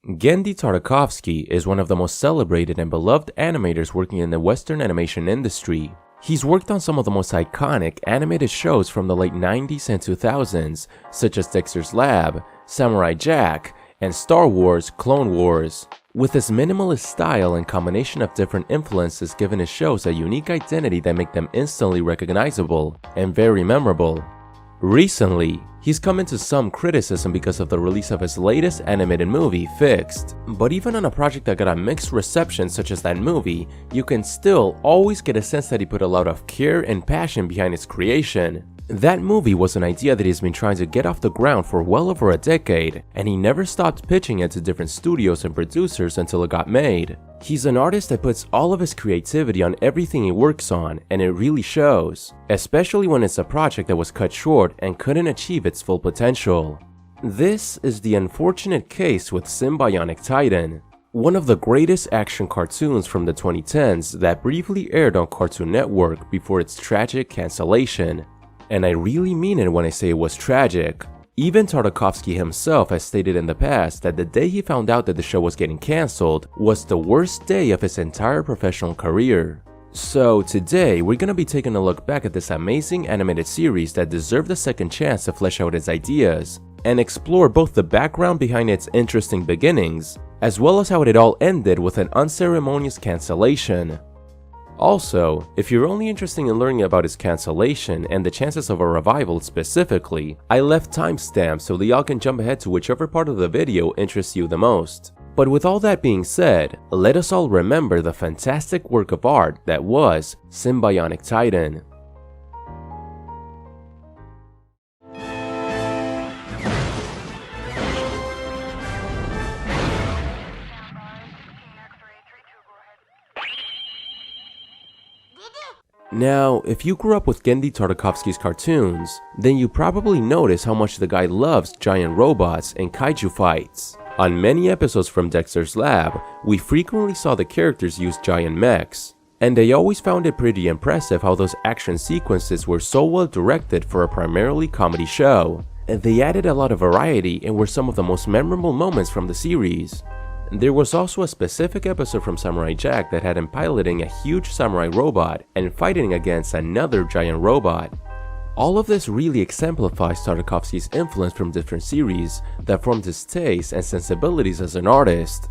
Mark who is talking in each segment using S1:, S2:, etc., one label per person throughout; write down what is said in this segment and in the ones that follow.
S1: Genndy Tartakovsky is one of the most celebrated and beloved animators working in the Western animation industry. He's worked on some of the most iconic animated shows from the late 90s and 2000s, such as Dexter's Lab, Samurai Jack, and Star Wars: Clone Wars. With his minimalist style and combination of different influences given his shows a unique identity that make them instantly recognizable and very memorable. Recently, he's come into some criticism because of the release of his latest animated movie, Fixed. But even on a project that got a mixed reception such as that movie, you can still always get a sense that he put a lot of care and passion behind its creation. That movie was an idea that he's been trying to get off the ground for well over a decade, and he never stopped pitching it to different studios and producers until it got made. He's an artist that puts all of his creativity on everything he works on, and it really shows, especially when it's a project that was cut short and couldn't achieve its full potential. This is the unfortunate case with Sym-Bionic Titan, one of the greatest action cartoons from the 2010s that briefly aired on Cartoon Network before its tragic cancellation. And I really mean it when I say it was tragic. Even Tartakovsky himself has stated in the past that the day he found out that the show was getting cancelled was the worst day of his entire professional career. So today, we're gonna be taking a look back at this amazing animated series that deserved a second chance to flesh out its ideas, and explore both the background behind its interesting beginnings, as well as how it all ended with an unceremonious cancellation. Also, if you're only interested in learning about its cancellation and the chances of a revival specifically, I left timestamps so that y'all can jump ahead to whichever part of the video interests you the most. But with all that being said, let us all remember the fantastic work of art that was Sym-Bionic Titan. Now, if you grew up with Genndy Tartakovsky's cartoons, then you probably notice how much the guy loves giant robots and kaiju fights. On many episodes from Dexter's Lab, we frequently saw the characters use giant mechs, and I always found it pretty impressive how those action sequences were so well directed for a primarily comedy show. They added a lot of variety and were some of the most memorable moments from the series. There was also a specific episode from Samurai Jack that had him piloting a huge samurai robot and fighting against another giant robot. All of this really exemplifies Tartakovsky's influence from different series that formed his taste and sensibilities as an artist.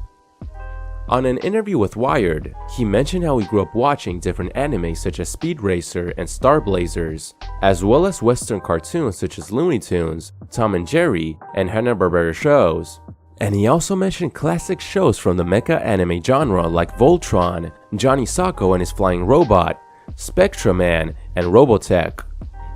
S1: On an interview with Wired, he mentioned how he grew up watching different animes such as Speed Racer and Star Blazers, as well as Western cartoons such as Looney Tunes, Tom and Jerry, and Hanna-Barbera shows. And he also mentioned classic shows from the mecha anime genre like Voltron, Johnny Socko and his Flying Robot, Spectraman, and Robotech.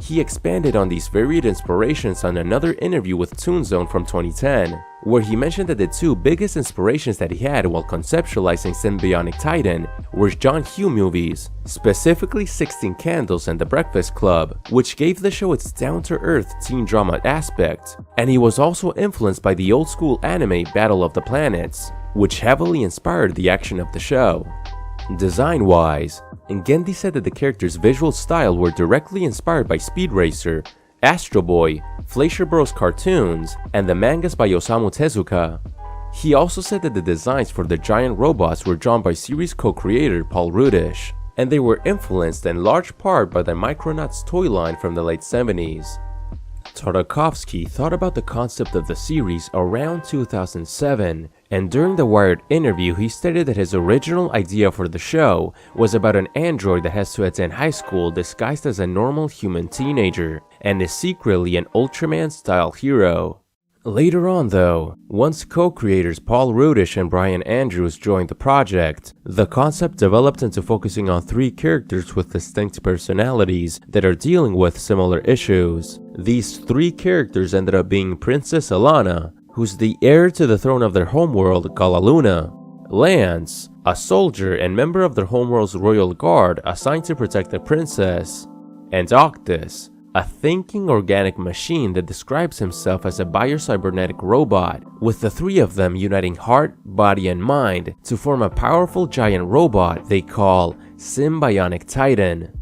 S1: He expanded on these varied inspirations on another interview with Toonzone from 2010, where he mentioned that the two biggest inspirations that he had while conceptualizing Sym-Bionic Titan were John Hughes movies, specifically 16 Candles and The Breakfast Club, which gave the show its down-to-earth teen drama aspect, and he was also influenced by the old-school anime Battle of the Planets, which heavily inspired the action of the show. Design-wise, Genndy said that the characters' visual style were directly inspired by Speed Racer, Astro Boy, Fleischer Bros cartoons, and the mangas by Osamu Tezuka. He also said that the designs for the giant robots were drawn by series co-creator Paul Rudish, and they were influenced in large part by the Micronauts toy line from the late 70s. Tartakovsky thought about the concept of the series around 2007, and during the Wired interview he stated that his original idea for the show was about an android that has to attend high school disguised as a normal human teenager, and is secretly an Ultraman-style hero. Later on though, once co-creators Paul Rudish and Brian Andrews joined the project, the concept developed into focusing on three characters with distinct personalities that are dealing with similar issues. These three characters ended up being Princess Alana, who's the heir to the throne of their homeworld, Galaluna; Lance, a soldier and member of their homeworld's royal guard assigned to protect the princess; and Octus, a thinking organic machine that describes himself as a biocybernetic robot, with the three of them uniting heart, body, and mind to form a powerful giant robot they call Sym-Bionic Titan.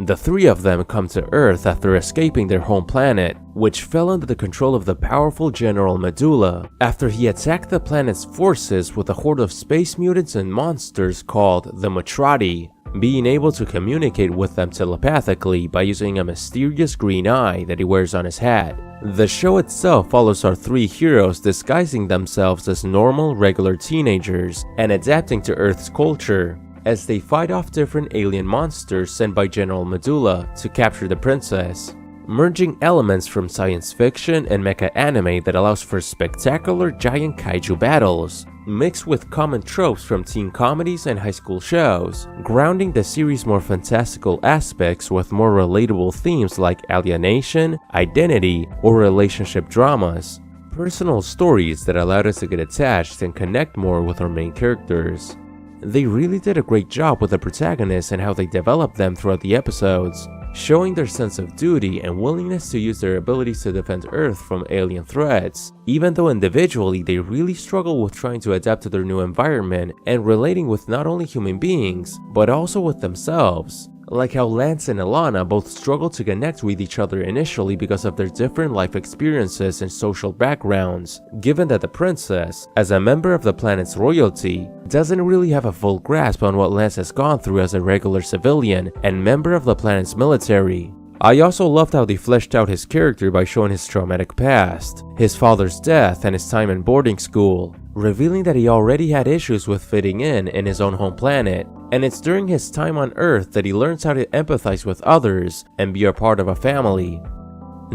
S1: The three of them come to Earth after escaping their home planet, which fell under the control of the powerful General Medulla after he attacked the planet's forces with a horde of space mutants and monsters called the Matrati, being able to communicate with them telepathically by using a mysterious green eye that he wears on his hat. The show itself follows our three heroes disguising themselves as normal, regular teenagers and adapting to Earth's culture as they fight off different alien monsters sent by General Medulla to capture the princess, merging elements from science fiction and mecha anime that allows for spectacular giant kaiju battles, mixed with common tropes from teen comedies and high school shows, grounding the series' more fantastical aspects with more relatable themes like alienation, identity, or relationship dramas, personal stories that allowed us to get attached and connect more with our main characters. They really did a great job with the protagonists and how they developed them throughout the episodes, showing their sense of duty and willingness to use their abilities to defend Earth from alien threats, even though individually they really struggle with trying to adapt to their new environment and relating with not only human beings, but also with themselves. Like how Lance and Ilana both struggle to connect with each other initially because of their different life experiences and social backgrounds, given that the princess, as a member of the planet's royalty, doesn't really have a full grasp on what Lance has gone through as a regular civilian and member of the planet's military. I also loved how they fleshed out his character by showing his traumatic past, his father's death, and his time in boarding school, revealing that he already had issues with fitting in his own home planet, and it's during his time on Earth that he learns how to empathize with others and be a part of a family.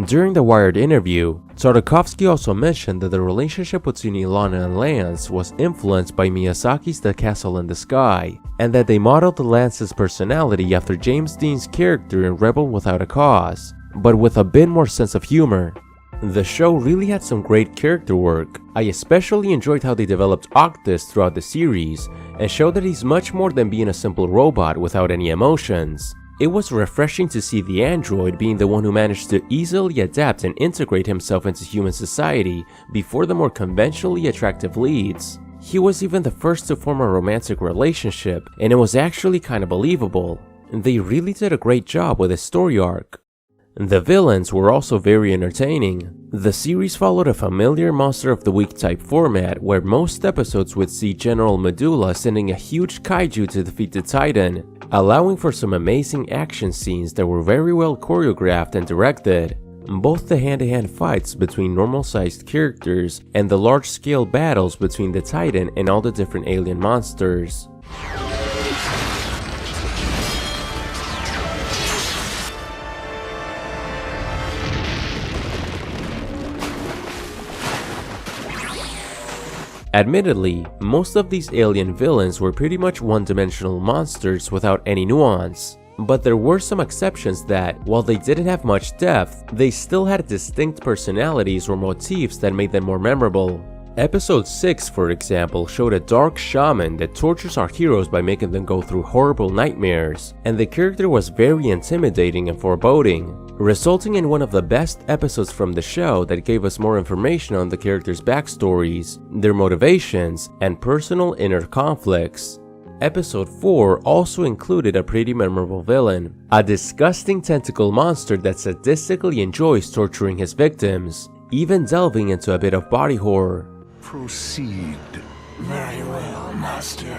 S1: During the Wired interview, Tartakovsky also mentioned that the relationship between Ilana and Lance was influenced by Miyazaki's The Castle in the Sky, and that they modeled Lance's personality after James Dean's character in Rebel Without a Cause, but with a bit more sense of humor. The show really had some great character work. I especially enjoyed how they developed Octus throughout the series and showed that he's much more than being a simple robot without any emotions. It was refreshing to see the android being the one who managed to easily adapt and integrate himself into human society before the more conventionally attractive leads. He was even the first to form a romantic relationship, and it was actually kind of believable. They really did a great job with his story arc. The villains were also very entertaining. The series followed a familiar Monster of the Week type format where most episodes would see General Medulla sending a huge kaiju to defeat the Titan, allowing for some amazing action scenes that were very well choreographed and directed. Both the hand-to-hand fights between normal-sized characters and the large-scale battles between the Titan and all the different alien monsters. Admittedly, most of these alien villains were pretty much one-dimensional monsters without any nuance, but there were some exceptions that, while they didn't have much depth, they still had distinct personalities or motifs that made them more memorable. Episode 6, for example, showed a dark shaman that tortures our heroes by making them go through horrible nightmares, and the character was very intimidating and foreboding, resulting in one of the best episodes from the show that gave us more information on the characters' backstories, their motivations, and personal inner conflicts. Episode 4 also included a pretty memorable villain, a disgusting tentacle monster that sadistically enjoys torturing his victims, even delving into a bit of body horror.
S2: Proceed. Very well, master.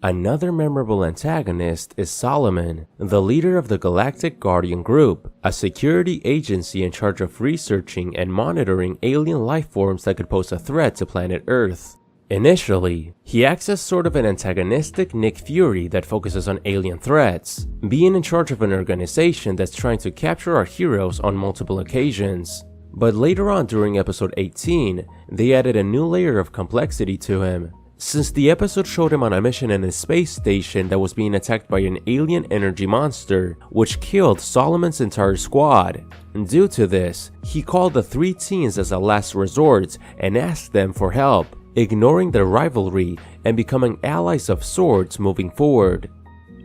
S1: Another memorable antagonist is Solomon, the leader of the Galactic Guardian Group, a security agency in charge of researching and monitoring alien life forms that could pose a threat to planet Earth. Initially, he acts as sort of an antagonistic Nick Fury that focuses on alien threats, being in charge of an organization that's trying to capture our heroes on multiple occasions. But later on during episode 18, they added a new layer of complexity to him, since the episode showed him on a mission in a space station that was being attacked by an alien energy monster, which killed Solomon's entire squad. Due to this, he called the three teens as a last resort and asked them for help, ignoring their rivalry and becoming allies of sorts moving forward.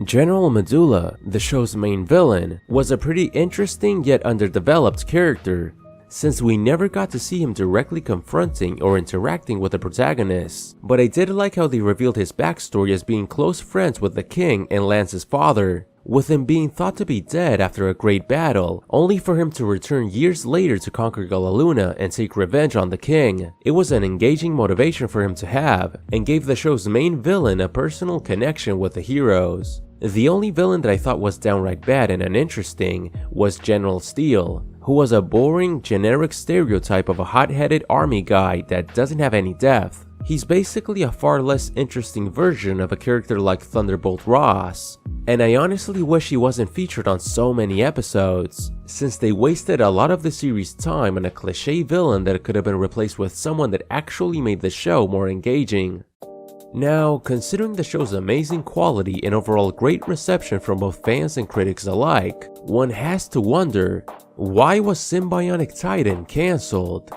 S1: General Medulla, the show's main villain, was a pretty interesting yet underdeveloped character. since we never got to see him directly confronting or interacting with the protagonists. But I did like how they revealed his backstory as being close friends with the king and Lance's father, with him being thought to be dead after a great battle, only for him to return years later to conquer Galaluna and take revenge on the king. It was an engaging motivation for him to have, and gave the show's main villain a personal connection with the heroes. The only villain that I thought was downright bad and uninteresting was General Steel, who was a boring, generic stereotype of a hot-headed army guy that doesn't have any depth. He's basically a far less interesting version of a character like Thunderbolt Ross, and I honestly wish he wasn't featured on so many episodes, since they wasted a lot of the series' time on a cliché villain that could have been replaced with someone that actually made the show more engaging. Now, considering the show's amazing quality and overall great reception from both fans and critics alike, one has to wonder, why was Sym-Bionic Titan cancelled?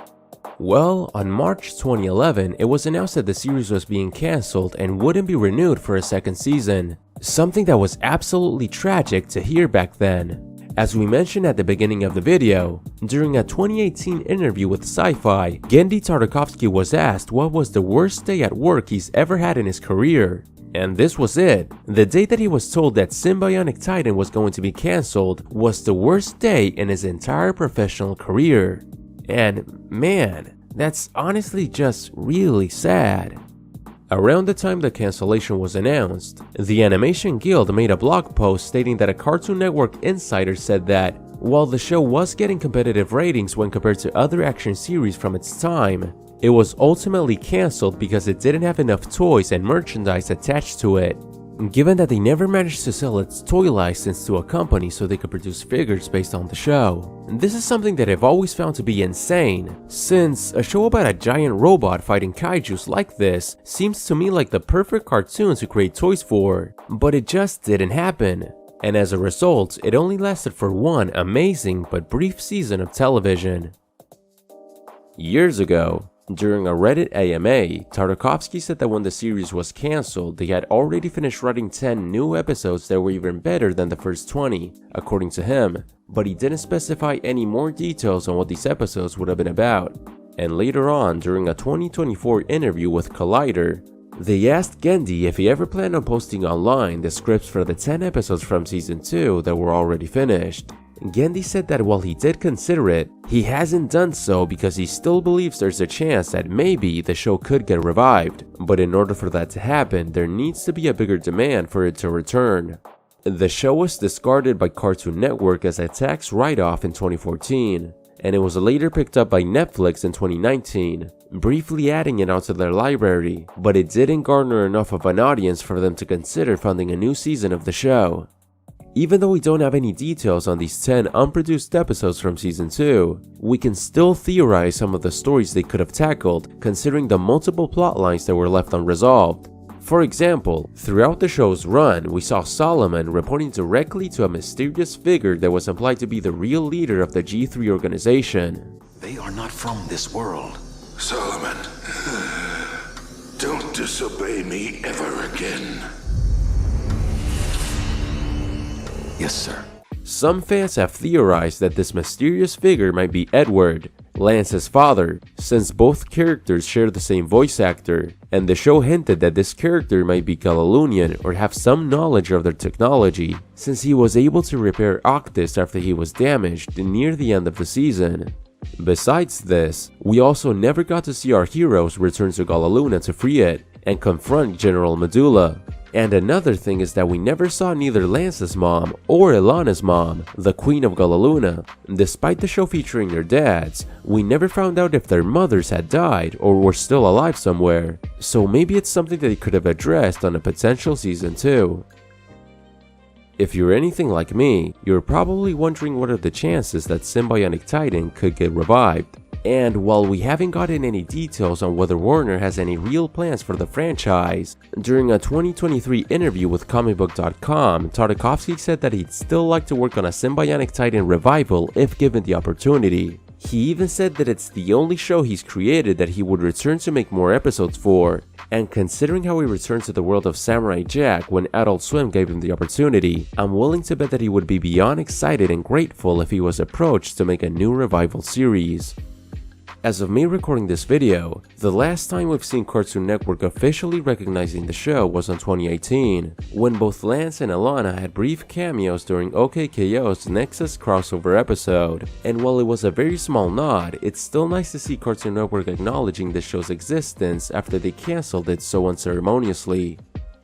S1: Well, on March 2011, it was announced that the series was being cancelled and wouldn't be renewed for a second season, something that was absolutely tragic to hear back then. As we mentioned at the beginning of the video, during a 2018 interview with Sci-Fi, Genndy Tartakovsky was asked what was the worst day at work he's ever had in his career. And this was it. The day that he was told that Sym-Bionic Titan was going to be cancelled was the worst day in his entire professional career. And man, that's honestly just really sad. Around the time the cancellation was announced, the Animation Guild made a blog post stating that a Cartoon Network insider said that, while the show was getting competitive ratings when compared to other action series from its time, it was ultimately cancelled because it didn't have enough toys and merchandise attached to it, given that they never managed to sell its toy license to a company so they could produce figures based on the show. This is something that I've always found to be insane, since a show about a giant robot fighting kaijus like this seems to me like the perfect cartoon to create toys for, but it just didn't happen. And as a result, it only lasted for one amazing but brief season of television. Years ago, during a Reddit AMA, Tartakovsky said that when the series was cancelled, they had already finished writing 10 new episodes that were even better than the first 20, according to him, but he didn't specify any more details on what these episodes would have been about. And later on, during a 2024 interview with Collider, they asked Genndy if he ever planned on posting online the scripts for the 10 episodes from season 2 that were already finished. Genndy said that while he did consider it, he hasn't done so because he still believes there's a chance that maybe the show could get revived, but in order for that to happen, there needs to be a bigger demand for it to return. The show was discarded by Cartoon Network as a tax write-off in 2014, and it was later picked up by Netflix in 2019, briefly adding it onto their library, but it didn't garner enough of an audience for them to consider funding a new season of the show. Even though we don't have any details on these 10 unproduced episodes from season 2, we can still theorize some of the stories they could have tackled, considering the multiple plot lines that were left unresolved. For example, throughout the show's run, we saw Solomon reporting directly to a mysterious figure that was implied to be the real leader of the G3 organization.
S2: They are not from this world. Solomon, don't disobey me ever again. Yes, sir.
S1: Some fans have theorized that this mysterious figure might be Edward, Lance's father, since both characters share the same voice actor, and the show hinted that this character might be Galalunian or have some knowledge of their technology, since he was able to repair Octus after he was damaged near the end of the season. Besides this, we also never got to see our heroes return to Galaluna to free it and confront General Medulla. And another thing is that we never saw neither Lance's mom or Ilana's mom, the Queen of Galaluna. Despite the show featuring their dads, we never found out if their mothers had died or were still alive somewhere, so maybe it's something that they could have addressed on a potential season 2. If you're anything like me, you're probably wondering what are the chances that Sym-Bionic Titan could get revived. And while we haven't gotten any details on whether Warner has any real plans for the franchise, during a 2023 interview with comicbook.com, Tartakovsky said that he'd still like to work on a Sym-Bionic Titan revival if given the opportunity. He even said that it's the only show he's created that he would return to make more episodes for. And considering how he returned to the world of Samurai Jack when Adult Swim gave him the opportunity, I'm willing to bet that he would be beyond excited and grateful if he was approached to make a new revival series. As of me recording this video, the last time we've seen Cartoon Network officially recognizing the show was in 2018, when both Lance and Alana had brief cameos during OKKO's Nexus crossover episode. And while it was a very small nod, it's still nice to see Cartoon Network acknowledging the show's existence after they cancelled it so unceremoniously.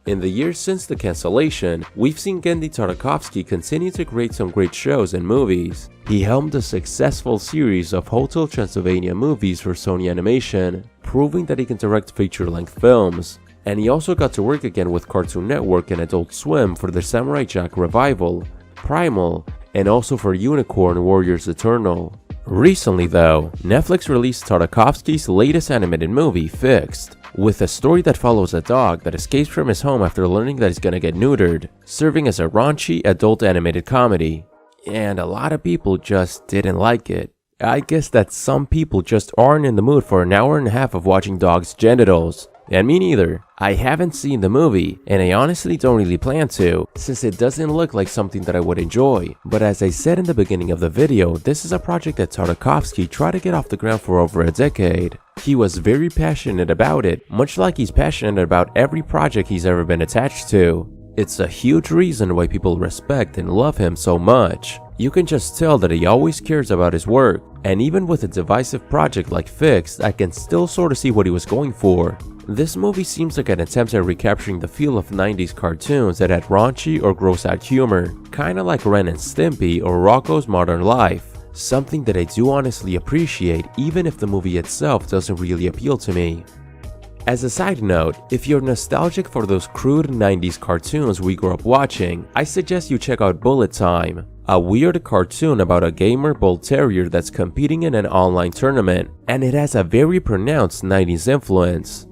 S1: In the years since the cancellation, we've seen Genndy Tartakovsky continue to create some great shows and movies. He helmed a successful series of Hotel Transylvania movies for Sony Animation, proving that he can direct feature-length films. And he also got to work again with Cartoon Network and Adult Swim for the Samurai Jack revival, Primal, and also for Unicorn Warriors Eternal. Recently though, Netflix released Tartakovsky's latest animated movie, Fixed, with a story that follows a dog that escapes from his home after learning that he's gonna get neutered, serving as a raunchy adult animated comedy. And a lot of people just didn't like it. I guess that some people just aren't in the mood for an hour and a half of watching dogs' genitals. And me neither. I haven't seen the movie, and I honestly don't really plan to, since it doesn't look like something that I would enjoy. But as I said in the beginning of the video, this is a project that Tartakovsky tried to get off the ground for over a decade. He was very passionate about it, much like he's passionate about every project he's ever been attached to. It's a huge reason why people respect and love him so much. You can just tell that he always cares about his work, and even with a divisive project like Fixed, I can still sort of see what he was going for. This movie seems like an attempt at recapturing the feel of 90s cartoons that had raunchy or gross-out humor, kinda like Ren and Stimpy or Rocko's Modern Life, something that I do honestly appreciate even if the movie itself doesn't really appeal to me. As a side note, if you're nostalgic for those crude 90s cartoons we grew up watching, I suggest you check out Bullet Time, a weird cartoon about a gamer bull terrier that's competing in an online tournament, and it has a very pronounced 90s influence.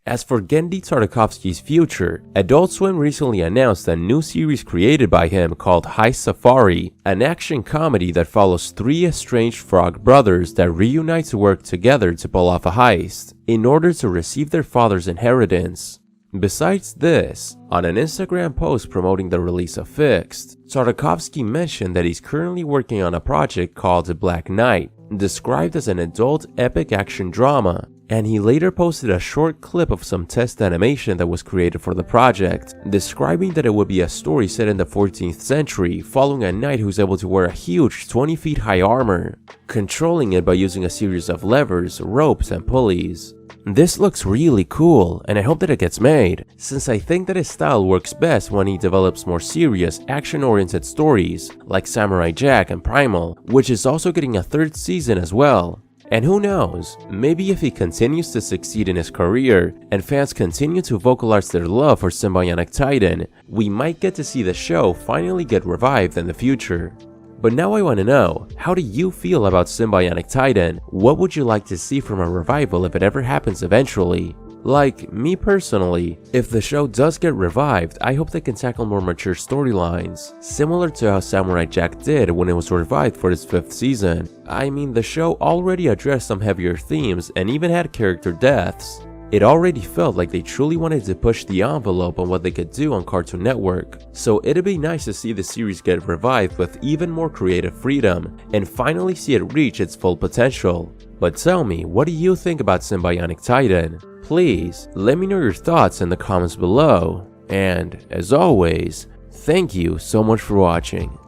S1: As for Genndy Tartakovsky's future, Adult Swim recently announced a new series created by him called Heist Safari, an action comedy that follows three estranged frog brothers that reunite to work together to pull off a heist, in order to receive their father's inheritance. Besides this, on an Instagram post promoting the release of Fixed, Tartakovsky mentioned that he's currently working on a project called The Black Knight, described as an adult epic action drama, and he later posted a short clip of some test animation that was created for the project, describing that it would be a story set in the 14th century following a knight who's able to wear a huge 20 feet high armor, controlling it by using a series of levers, ropes, and pulleys. This looks really cool, and I hope that it gets made, since I think that his style works best when he develops more serious, action-oriented stories, like Samurai Jack and Primal, which is also getting a third season as well. And who knows, maybe if he continues to succeed in his career, and fans continue to vocalize their love for Sym-Bionic Titan, we might get to see the show finally get revived in the future. But now I want to know, how do you feel about Sym-Bionic Titan? What would you like to see from a revival if it ever happens eventually? Like, me personally, if the show does get revived, I hope they can tackle more mature storylines, similar to how Samurai Jack did when it was revived for its 5th season. I mean, the show already addressed some heavier themes and even had character deaths. It already felt like they truly wanted to push the envelope on what they could do on Cartoon Network, so it'd be nice to see the series get revived with even more creative freedom, and finally see it reach its full potential. But tell me, what do you think about Sym-Bionic Titan? Please, let me know your thoughts in the comments below, and as always, thank you so much for watching.